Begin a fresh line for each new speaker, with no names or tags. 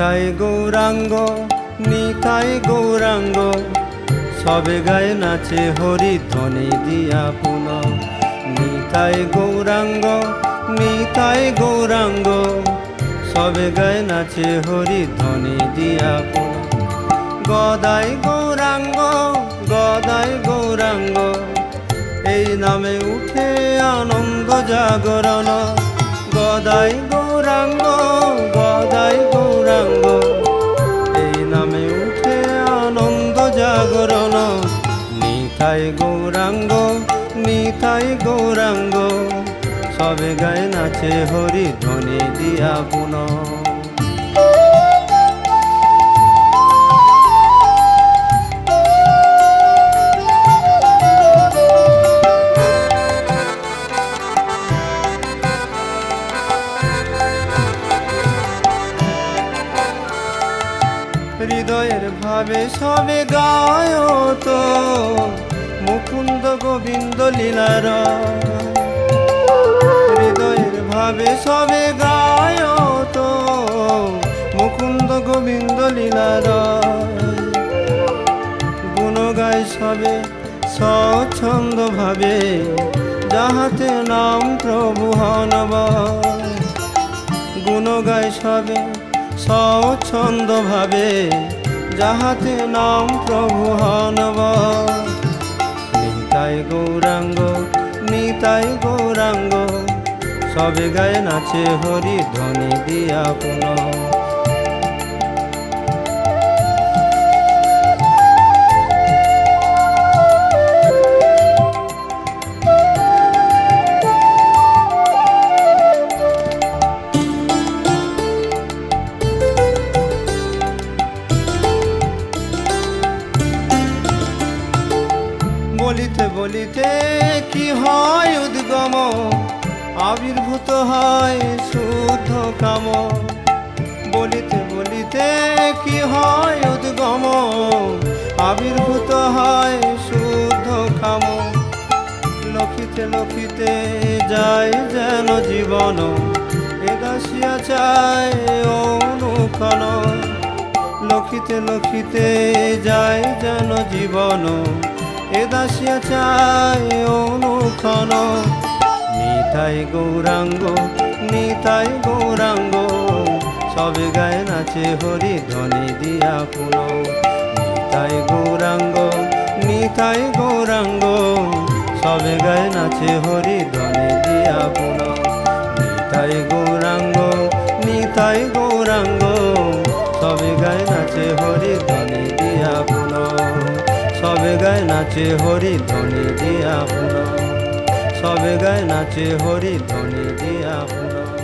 নিতাই গৌরাঙ্গ নিতাই গৌরাঙ্গ সবে গায়ে নাচে হরি ধ্বনি দিয়া পুন। নিতাই গৌরাঙ্গ নিতাই গৌরাঙ্গ সবে গায়ে নাচে হরি ধ্বনি দিয়া পুন। গদাই গৌরাঙ্গ গদাই গৌরাঙ্গ এই নামে উঠে আনন্দ জাগরণ। গদাই গৌরাঙ্গ গদাই গৌরাঙ্গ এই নামে উঠে আনন্দ জাগরণ। নিতাই গৌরাঙ্গ নিতাই গৌরাঙ্গ সবে গায়ে নাচে হরি ধ্বনি দিয়া পুন। হৃদয়ের ভাবে সবে গায় তো মুকুন্দ গোবিন্দ লীলার। হৃদয়ের ভাবে সবে গায় তো মুকুন্দ গোবিন্দ লীলার। গুণ গায় সবে স্বচ্ছন্দ ভাবে যাহাতে নাম প্রভু হনব। গুণ গায় সবে স্বচ্ছন্দ ভাবে যাহাতে নাম প্রভু হনব। নিতাই গৌরাঙ্গ নিতাই গৌরাঙ্গ সবে গায়ে নাচে হরি ধ্বনি দিয়া পুন। বলিতে বলিতে কি হয় উদ্গম আবির্ভূত হয় শুদ্ধ কাম। বলিতে বলিতে কি হয় উদ্গম আবির্ভূত হয় শুদ্ধ কাম। লখিতে লখিতে যায় যেন জীবন এ দাসিয়া চায় অনুক্ষণ। লখিতে লখিতে যায় যেন জীবন এ দাসিয়া চায় অনুক্ষণ। নিতাই গৌরাঙ্গ নিতাই গৌরাঙ্গ সবে গায়ে নাচে হরি ধ্বনি দিয়া পুন। নিতাই গৌরাঙ্গ নিতাই গৌরাঙ্গ সবে গায়ে নাচে হরি ধ্বনি দিয়া পুন। নিতাই গৌরাঙ্গ নিতাই গৌরাঙ্গ সবে গায়ে নাচে হরি ধ্বনি দিয়া পুন। সবে গায়ে নাচে হরি ধ্বনি দিয়া পুন। সবে গায়ে নাচে হরি ধ্বনি দিয়া পুন।